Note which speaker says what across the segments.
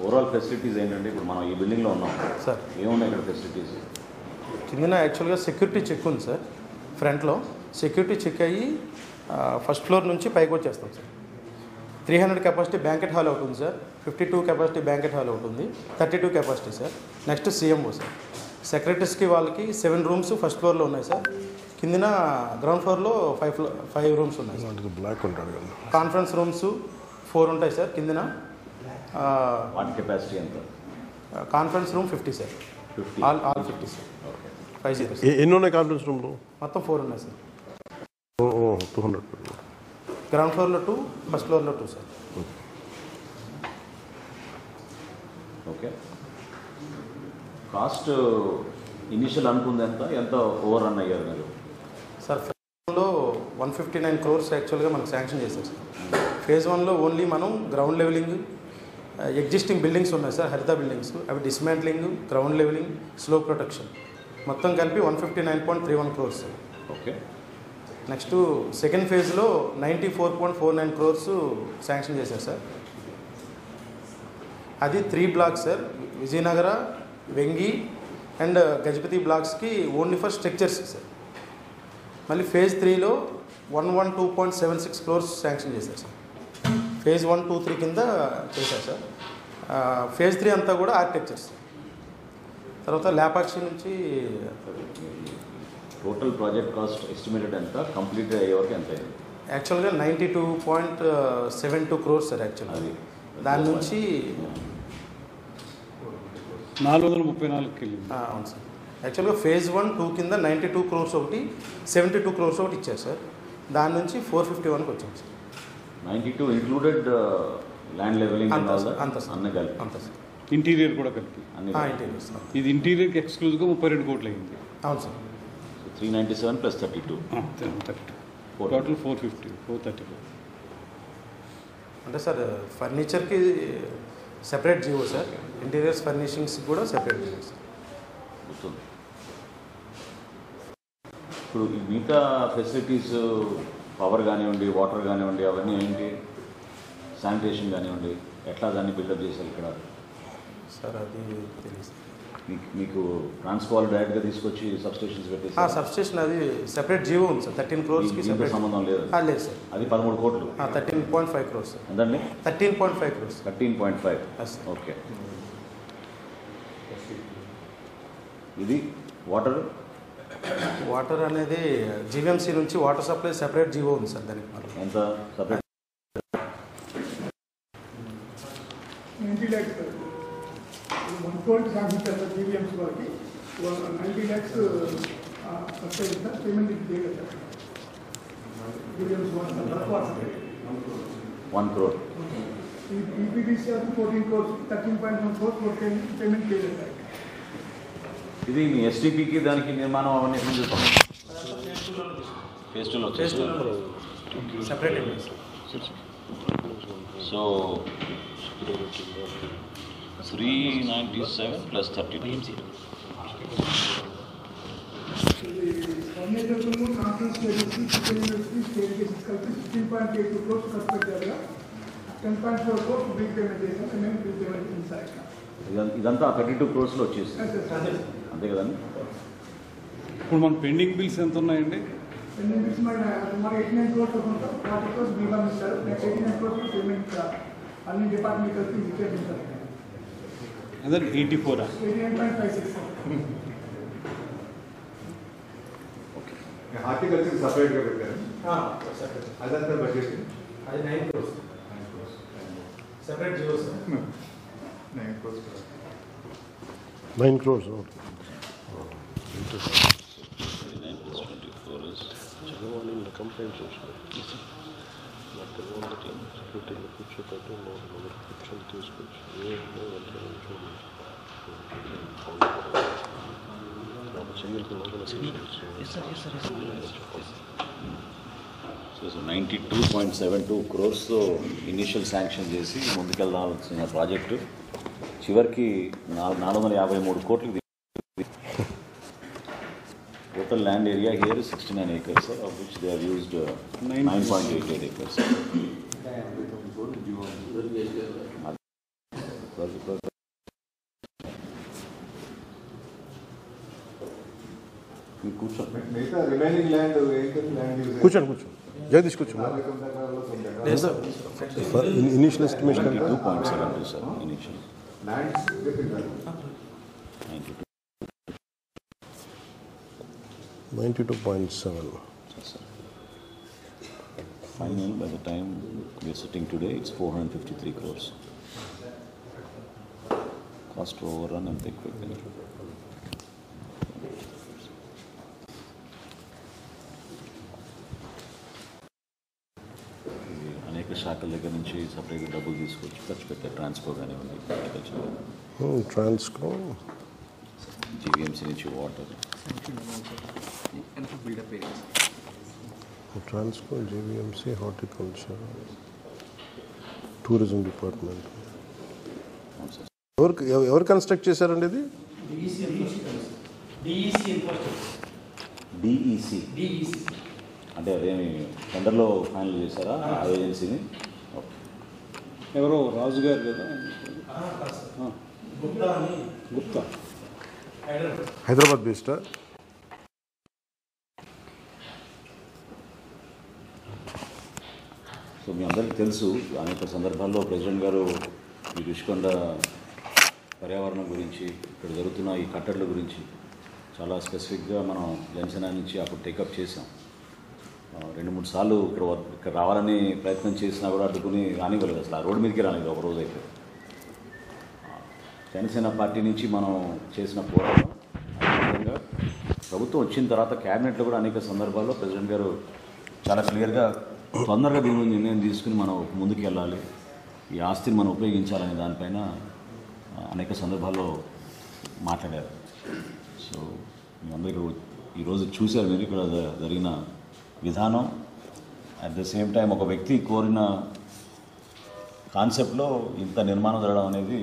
Speaker 1: Overall facilities ఏంటంటే ఇప్పుడు మనం ఈ బిల్డింగ్లో ఉన్నాం
Speaker 2: సార్.
Speaker 1: ఏమున్నాయి ఇక్కడ ఫెసిలిటీస్?
Speaker 2: కిందన యాక్చువల్గా సెక్యూరిటీ చెక్ ఉంది సార్. ఫ్రంట్లో సెక్యూరిటీ చెక్ అయ్యి ఫస్ట్ ఫ్లోర్ నుంచి పైకి వచ్చేస్తాం సార్. 300 కెపాసిటీ బ్యాంకెట్ హాల్ ఒకటి ఉంది సార్. 52 కెపాసిటీ బ్యాంకెట్ హాల్ ఒకటి ఉంది. 32 capacity sir. Next CMO sir. సెక్రటరీస్కి వాళ్ళకి 7 రూమ్స్ ఫస్ట్ ఫ్లోర్లో ఉన్నాయి సార్. కిందన గ్రౌండ్ ఫ్లోర్లో 5 రూమ్స్ ఉన్నాయి సార్.
Speaker 3: బ్లాక్ ఉంటాడు కదా.
Speaker 2: కాన్ఫరెన్స్ రూమ్స్ 4 ఉంటాయి సార్. కిందన
Speaker 1: వాటి కెపాసిటీ ఎంత?
Speaker 2: Conference room 50 sir.
Speaker 1: 50
Speaker 2: all 50 sir. 50 sir.
Speaker 3: ఎన్ని ఉన్నాయి కాన్ఫరెన్స్ రూమ్లో?
Speaker 2: మొత్తం 4 ఉన్నాయి సార్.
Speaker 3: 200.
Speaker 2: గ్రౌండ్ ఫ్లోర్లో 2, ఫస్ట్ ఫ్లోర్లో 2 సార్.
Speaker 1: ఓకే. కాస్ట్ ఇనిషియల్ అనుకుంది ఎంత ఓవర్ రన్ అయ్యారు మీరు?
Speaker 2: సార్ ఫేజ్ 159 crores యాక్చువల్గా మనకు శాంక్షన్ చేశారు సార్. ఫేజ్ 1లో ఓన్లీ మనం గ్రౌండ్ లెవెలింగ్, ఎగ్జిస్టింగ్ బిల్డింగ్స్ ఉన్నాయి సార్, హరిత బిల్డింగ్స్, అవి dismantling, ground levelling, slope protection మొత్తం కలిపి 159.31 crores sir.
Speaker 1: Okay.
Speaker 2: Next second ఫేజ్లో 94.49 crores శాంక్షన్ చేశారు సార్. అది 3 blocks sir. Vijayanagara, Vengi and Gajapati బ్లాక్స్కి ఓన్లీ ఫర్ స్ట్రక్చర్స్ సార్. మళ్ళీ ఫేజ్ 3లో 112.76 crores శాంక్షన్ చేశారు సార్. ఫేజ్ 1, 2, 3 కింద చేశారు సార్. ఫేజ్ 3 అంతా కూడా ఆర్కిటెక్చర్స్. తర్వాత లేపాక్షి నుంచి
Speaker 1: టోటల్ ప్రాజెక్ట్ కాస్ట్ ఎస్టిమేటెడ్ ఎంత, కంప్లీట్ అయ్యే వరకు ఎంత అయింది?
Speaker 2: యాక్చువల్గా 92.72 crores సార్. యాక్చువల్గా
Speaker 1: అది
Speaker 2: దాని నుంచి
Speaker 4: 434కి వెళ్ళింది.
Speaker 2: అవును సార్. యాక్చువల్గా ఫేజ్ 1, 2 కింద 92 crores ఒకటి, 72 crores ఒకటి ఇచ్చారు సార్. దాని నుంచి 451కి వచ్చాం సార్.
Speaker 1: 92 ఇంక్లూడెడ్ ల్యాండ్ లెవెలింగ్
Speaker 2: అంత
Speaker 1: అన్ని
Speaker 2: సార్. అంత
Speaker 1: కలిపి?
Speaker 2: సార్.
Speaker 4: ఇంటీరియర్ కూడా కలిపి.
Speaker 1: అన్ని
Speaker 2: ఇంటీరియర్ సార్.
Speaker 4: ఇది ఇంటీరియర్కి ఎక్స్క్లూజివ్గా 32 కోట్లు అయింది.
Speaker 2: అవును సార్.
Speaker 1: 397 + 32
Speaker 4: టోటల్ 450, 434.
Speaker 2: అంటే సార్ ఫర్నిచర్కి separate GO sir, interiors furnishings కూడా సెపరేట్ జీవో సార్.
Speaker 1: గుర్తుంది. ఇప్పుడు ఈ మిగతా ఫెసిలిటీస్, పవర్ కానివ్వండి, వాటర్ కానివ్వండి, అవన్నీ ఏంటి, శానిటేషన్ కానివ్వండి, ఎట్లా దాన్ని బిల్డప్ చేశారు ఇక్కడ?
Speaker 2: సార్ అది తెలియదు.
Speaker 1: మీకు ట్రాన్స్ఫార్మర్ డైరెక్ట్గా తీసుకొచ్చి సబ్స్టేషన్స్ పెట్టేసి?
Speaker 2: సబ్స్టేషన్ అది సెపరేట్ జీవో ఉంది సార్. 13 crores సెపరేట్
Speaker 1: సంబంధం లేదు?
Speaker 2: లేదు సార్.
Speaker 1: అది 13 కోట్లు.
Speaker 2: 13.5 crores సార్.
Speaker 1: ఎంతండి?
Speaker 2: 13.5 crores.
Speaker 1: 13.5. ఓకే. ఇది
Speaker 2: వాటర్ అనేది జీవీఎంసీ నుంచి వాటర్ సప్లై సెపరేట్ జీవో ఉంది సార్. దానికి
Speaker 1: ఎంత separate?
Speaker 5: 90 lakhs sir. 1 crore sanction sir GVMC వాళ్ళకి. 90 lakhs సబ్సిడీ సార్. పేమెంట్ చేయలేదు సార్. జీవీఎంసీ వాళ్ళు
Speaker 1: 1 crore.
Speaker 5: ఈపీడీసీ 14 crores, 13.1 crores పేమెంట్ చేయలేదు సార్.
Speaker 1: ఇది మీ ఎస్టీపీకి దానికి నిర్మాణం అవన్నీ చూస్తాం. ఫేజ్ 2లో
Speaker 2: సెపరేట్.
Speaker 1: సో 397 + 32.
Speaker 5: ఫర్నిచర్ కాన్ఫరెన్స్ చేసి యూనివర్సిటీ స్టేట్ కేసెస్ కలిపి 16.82 crores ఖర్చు పెట్టారు. 10.4 crores బిల్ పేమెంట్ చేసాం. మేము బిల్ పేమెంట్ చేసాం సార్.
Speaker 1: ఇదంతా 32 crores వచ్చేసి అంతే కదండి?
Speaker 4: ఇప్పుడు మన పెండింగ్ బిల్స్ ఎంత ఉన్నాయండి?
Speaker 5: పెండింగ్ బిల్స్ మన 89 crores ఉంటాం. 40 crores బీమాన్ ఇస్తారు. నెక్స్ట్ 89 crores పేమెంట్ అన్ని డిపార్ట్మెంట్ కలిపి ఇచ్చేసాం సార్.
Speaker 4: అదే 84.
Speaker 5: 89.56 సార్.
Speaker 6: హార్టికల్చర్ సపరేట్గా పెట్టారు. అదంతా బడ్జెట్
Speaker 2: అది 9 crores separate GO sir.
Speaker 6: 9 crores.
Speaker 3: 9 crores. Complaint కూర్చోపెట్టి కూర్చొని తీసుకొచ్చి
Speaker 1: సో 92.72 crores ఇనిషియల్ శాంక్షన్ చేసి ముందుకెళ్దాల్సిన ప్రాజెక్టు చివరికి 453 కోట్లకి. Total land area here is 69 acres, of which they have used 9.88 acres. It was కూర్చోండి.
Speaker 6: మిగతా రిమైనింగ్ ల్యాండ్ ల్యాండ్ యూజ్
Speaker 3: కూర్చోండి జగదీష్ కూర్చోండి
Speaker 2: లేదు సార్.
Speaker 3: ఇనిషియల్ ఎస్టిమేషన్ అంటే
Speaker 1: 2.72 sir initial.
Speaker 6: Lands
Speaker 3: 92.7.
Speaker 1: Final, by the time we are sitting today, it's 453 crores. Cost overrun and take quick. అనేక శాఖల దగ్గర నుంచి సపరేట్గా డబ్బులు తీసుకొచ్చి ఖర్చు పెట్టారు. ట్రాన్స్కో కానివ్వండి,
Speaker 3: ట్రాన్స్కో,
Speaker 1: జీవీఎంసీ నుంచి water.
Speaker 3: Transco, GVMC, horticulture, tourism department. ఎవరు కన్స్ట్రక్ట్ చేశారండి ఇది?
Speaker 1: డిఈసి అంటే అదేమి టెండర్లో ఫైనల్ చేశారా ఆ ఏజెన్సీని?
Speaker 4: ఎవరో రాజు గారు కదా, గుప్తా,
Speaker 3: హైదరాబాద్ బేస్డా?
Speaker 1: సో మీ అందరికీ తెలుసు, అనేక సందర్భాల్లో ప్రెసిడెంట్ గారు ఈ రుషికొండ పర్యావరణం గురించి, ఇక్కడ జరుగుతున్న ఈ కట్టడల గురించి చాలా స్పెసిఫిక్గా మనం జనసేన నుంచి అప్పుడు టేకప్ చేసాం. 2-3 సార్లు ఇక్కడ రావాలని ప్రయత్నం చేసినా కూడా అడ్డుకుని రానివ్వలేదు. అసలు ఆ రోడ్డు మీదకి రానివ్వలేదు ఒక రోజు అయితే. జనసేన పార్టీ నుంచి మనం చేసిన పోరాటం అదేవిధంగా ప్రభుత్వం వచ్చిన తర్వాత క్యాబినెట్లో కూడా అనేక సందర్భాల్లో ప్రెసిడెంట్ గారు చాలా క్లియర్గా తొందరగా దీని మీద నిర్ణయం తీసుకుని మనం ముందుకు వెళ్ళాలి, ఈ ఆస్తిని మనం ఉపయోగించాలనే దానిపైన అనేక సందర్భాల్లో మాట్లాడారు. సో మీ అందరూ ఈరోజు చూశారు మీరు ఇక్కడ జరిగిన విధానం. అట్ ద సేమ్ టైం ఒక వ్యక్తి కోరిన కాన్సెప్ట్లో ఇంత నిర్మాణం జరగడం అనేది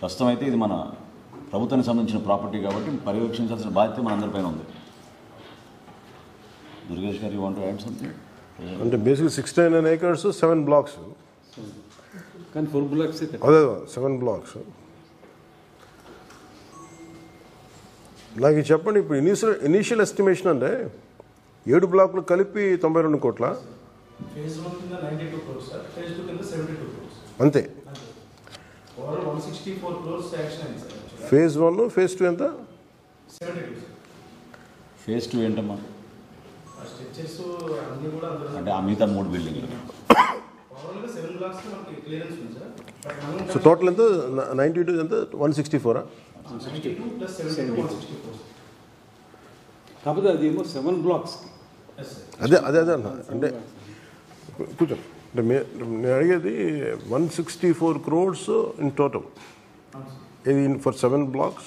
Speaker 1: ప్రస్తుతం అయితే ఇది మన ప్రభుత్వానికి సంబంధించిన ప్రాపర్టీ కాబట్టి పర్యవేక్షించాల్సిన బాధ్యత మన అందరిపైన ఉంది. దుర్గేష్ గారు, you want to add something?
Speaker 3: అంటే బేసిక్గా 69 acres 7 blocks.
Speaker 4: కానీ 4 blocks
Speaker 3: అదే 7 blocks. నాకు చెప్పండి, ఇప్పుడు ఇనీషియల్ ఎస్టిమేషన్ అంటే 7 బ్లాక్లు కలిపి 92 కోట్ల
Speaker 2: ఫేజ్ 1 కింద 92 crores సార్, ఫేజ్ 2 కింద 72 crores
Speaker 3: అంతే.
Speaker 2: ఓవరాల్ 164 crores శాంక్షన్ అయింది సార్.
Speaker 3: ఫేజ్ 1, ఫేజ్ 2 ఎంత?
Speaker 2: 72 సార్.
Speaker 1: ఫేజ్ 2 ఏంటమ్మా?
Speaker 2: స్ట్రెచెస్ అన్నీ కూడా
Speaker 1: అంటే ఆ మిగతా 3 బిల్డింగ్లు
Speaker 2: ఓవరాల్గా 7 blocks మనకి క్లియరెన్స్ ఉంది సార్.
Speaker 3: సో టోటల్ ఎంత? 92 ఎంత? 164.
Speaker 2: 92 ప్లస్ 72 164.
Speaker 4: కాకపోతే అది ఏమో 7 blocks.
Speaker 3: అదే అదే అదే అన్న. అంటే కూర్చో, అంటే నేను అడిగేది 164 crores ఇన్ టోటల్, ఇది ఫర్ 7 blocks.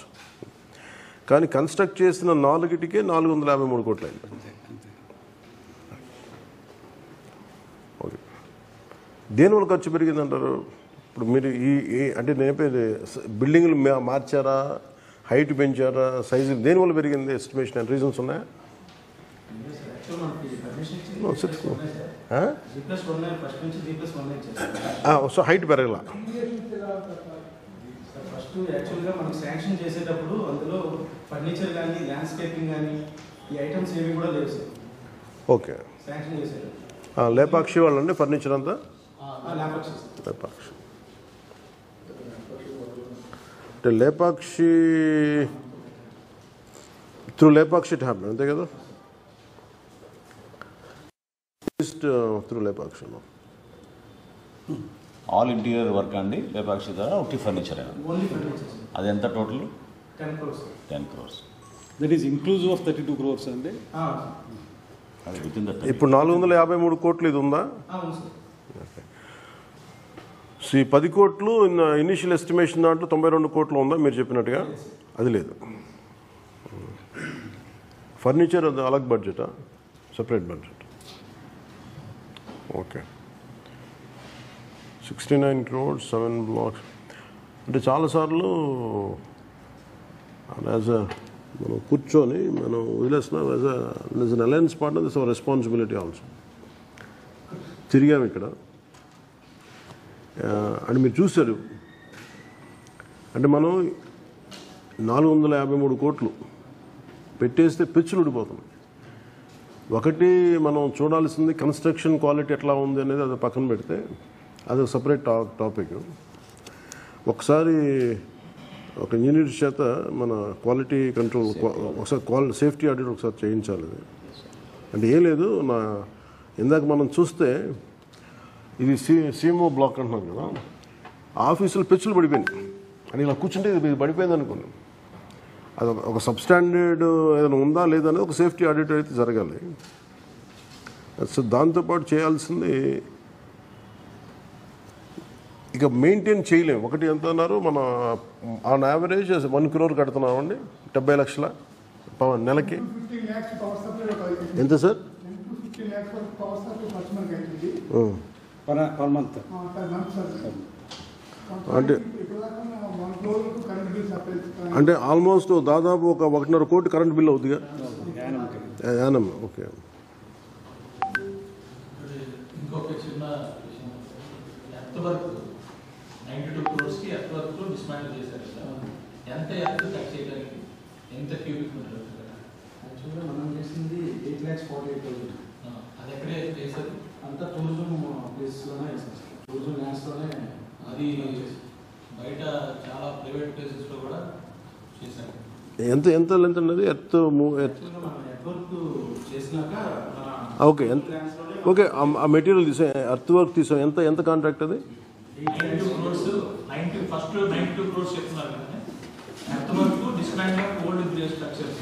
Speaker 3: కానీ కన్స్ట్రక్ట్ చేసిన 4టికే 453 కోట్లు అయింది. ఓకే, దేనివల్ల ఖర్చు పెరిగిందంటారు? ఇప్పుడు మీరు అంటే నేను బిల్డింగ్లు మార్చారా, హైట్ పెంచారా, సైజు దేనివల్ల పెరిగింది? ఎస్టిమేషన్ అండ్ రీజన్స్ ఉన్నాయా? సో హైట్ పెరగల.
Speaker 2: ఫస్ట్ యాక్చువల్గా మనకు శాంక్షన్ చేసేటప్పుడు అందులో ఫర్నిచర్ కానీ ల్యాండ్స్కేపింగ్ కానీ ఈ ఐటమ్స్ ఏవి కూడా లేవు సార్.
Speaker 3: ఓకే,
Speaker 2: శాంక్షన్ చేసేటప్పుడు
Speaker 3: లేపాక్షి వాళ్ళండి ఫర్నిచర్ అంతా? లేపాక్షి అంటే Lepakshi through Lepakshi it happen, అంతే కదా? Through Lepakshi
Speaker 1: all interior work అండి లేపాక్షి ద్వారా ఒకటి ఫర్నిచర్ అయినా
Speaker 2: ఓన్లీ ఫర్నిచర్ సార్.
Speaker 1: అది ఎంత total?
Speaker 2: 10 crores.
Speaker 1: 10 crores.
Speaker 4: That is inclusive of 32 crores అండి.
Speaker 1: అది విత్ ఇన్ దట్.
Speaker 3: ఇప్పుడు 453 కోట్లు ఇది ఉందా?
Speaker 2: అవును సార్.
Speaker 3: సో ఈ 10 కోట్లు ఇనిషియల్ ఎస్టిమేషన్ దాంట్లో 92 కోట్లు ఉందా మీరు చెప్పినట్టుగా? అది లేదు. ఫర్నిచర్ అది అలగ్ బడ్జెటా, separate budget? Okay, 69 crores 7 blocks. అంటే చాలాసార్లు యాజ్ అ మనం కూర్చొని మనం వదిలేస్తున్నాం. As an alliance partner this our responsibility also. తిరిగాము ఇక్కడ అని మీరు చూశారు. అంటే మనం 453 కోట్లు పెట్టేస్తే పిచ్చులు ఊడిపోతున్నాయి. ఒకటి మనం చూడాల్సింది కన్స్ట్రక్షన్ క్వాలిటీ ఎట్లా ఉంది అనేది అది పక్కన పెడితే అది ఒక సపరేట్ టాపిక్. ఒకసారి ఒక ఇంజనీర్ చేత మన క్వాలిటీ కంట్రోల్ ఒకసారి సేఫ్టీ ఆడిట్ ఒకసారి చేయించాలి. అంటే ఏం లేదు, ఇందాక మనం చూస్తే ఇది సీఎంఓ బ్లాక్ అంటున్నాం కదా, ఆఫీసులో పిచ్చులు పడిపోయినాయి అని ఇలా కూర్చుంటే ఇది పడిపోయింది అనుకోండి. అది ఒక సబ్స్టాండర్డ్ ఏదైనా ఉందా లేదా అనేది ఒక సేఫ్టీ ఆడిట్ అయితే జరగాలి. సో దాంతోపాటు చేయాల్సింది ఇక మెయింటైన్ చేయలేము. ఒకటి ఎంత అన్నారు, మన ఆన్ యావరేజ్ 1 crore కడుతున్నామండి, 70 లక్షల నెలకి.
Speaker 5: 15 lakhs పవర్ సప్లై
Speaker 3: ఎంత సార్?
Speaker 5: 15 lakhs వరకు పవర్ సప్లై ఖర్చు మనకి అవుతుంది
Speaker 4: per month.
Speaker 5: per month sir.
Speaker 3: అంటే
Speaker 5: ఇప్పుడు దాకా 1 crore వరకు కరెంట్ బిల్ సప్లై
Speaker 3: అంటే ఆల్మోస్ట్ దాదాపు ఒక 1.5 కోటి కరెంట్ బిల్ అవుతుందిగా యానం. ఓకే.
Speaker 7: ఇంకొక చిన్న విషయం, earth work 92 crores earth work dismantle చేశారు కదా, ఎంత ఎర్త్ కట్ చేయడానికి ఎంత క్యూబిక్ మీటర్?
Speaker 8: యాక్చువల్గా మనం చేసింది 8,48,000.
Speaker 7: అది ఎక్కడే చేశారు?
Speaker 8: అంతా టూరిజం ప్లేసెస్లోనే వేసాం సార్, టూరిజం ల్యాండ్స్లోనే.
Speaker 7: అది బయట చాలా ప్రైవేట్ ప్లేసెస్లో కూడా చేశారు.
Speaker 3: ఎంత ఎంత లెంత్ ఉన్నది ఎర్త్
Speaker 8: నెట్వర్క్ చేసినాక
Speaker 3: ఓకే. ఓకే, ఆ మెటీరియల్ తీసాం, ఎర్త్ వర్క్ తీసాం. ఎంత ఎంత కాంట్రాక్ట్ అది?
Speaker 7: 92 crores. ఫస్ట్ 92 crores చెప్తున్నారు కదా, earth work dismantle of old grey structures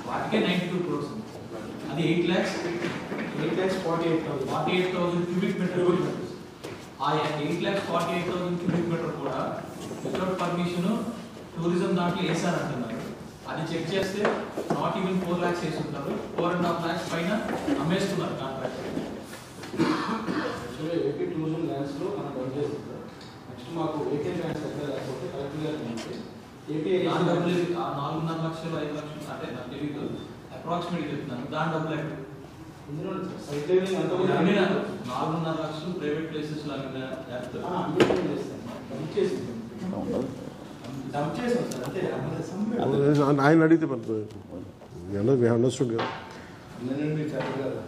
Speaker 7: వాటికే 92 crores. అది 8,48,000 క్యూబిక్ మీటర్. ఆ 8,48,000 క్యూబిక్ మీటర్ కూడా వితౌట్ పర్మిషన్ టూరిజం దాంట్లో వేసారంటున్నారు. అది చెక్ చేస్తే నాట్ ఈవెన్ 4 lakhs వేసి ఉంటారు, 4.5 lakhs పైన అమ్మేస్తున్నారు కాంట్రాక్ట్.
Speaker 8: యాక్చువల్గా ఏపీ టూరిజం ల్యాండ్స్లో మనం వర్క్ చేస్తాం సార్. నెక్స్ట్ మాకు వేకెంట్ ల్యాండ్స్ ఎక్కడ లేకపోతే కలెక్టర్ గారు ఏపీ
Speaker 7: దాని డబ్బులు 4.5 లక్షలు 5 లక్షలు అంటే నాకు తెలియదు, అప్రాక్సిమేట్గా చెప్తున్నాను. దాని డబ్బులు ఎక్కడ?
Speaker 8: ఇందులో సైట్ లైనింగ్ అంతా
Speaker 7: 4.5 లక్షలు ప్రైవేట్ ప్లేసెస్ లాగా
Speaker 8: డంప్ చేసాం సార్. అంతే
Speaker 3: ఆయన అడిగితే అండర్స్టూడ్ కదా.
Speaker 8: నుండి చెప్పగలరా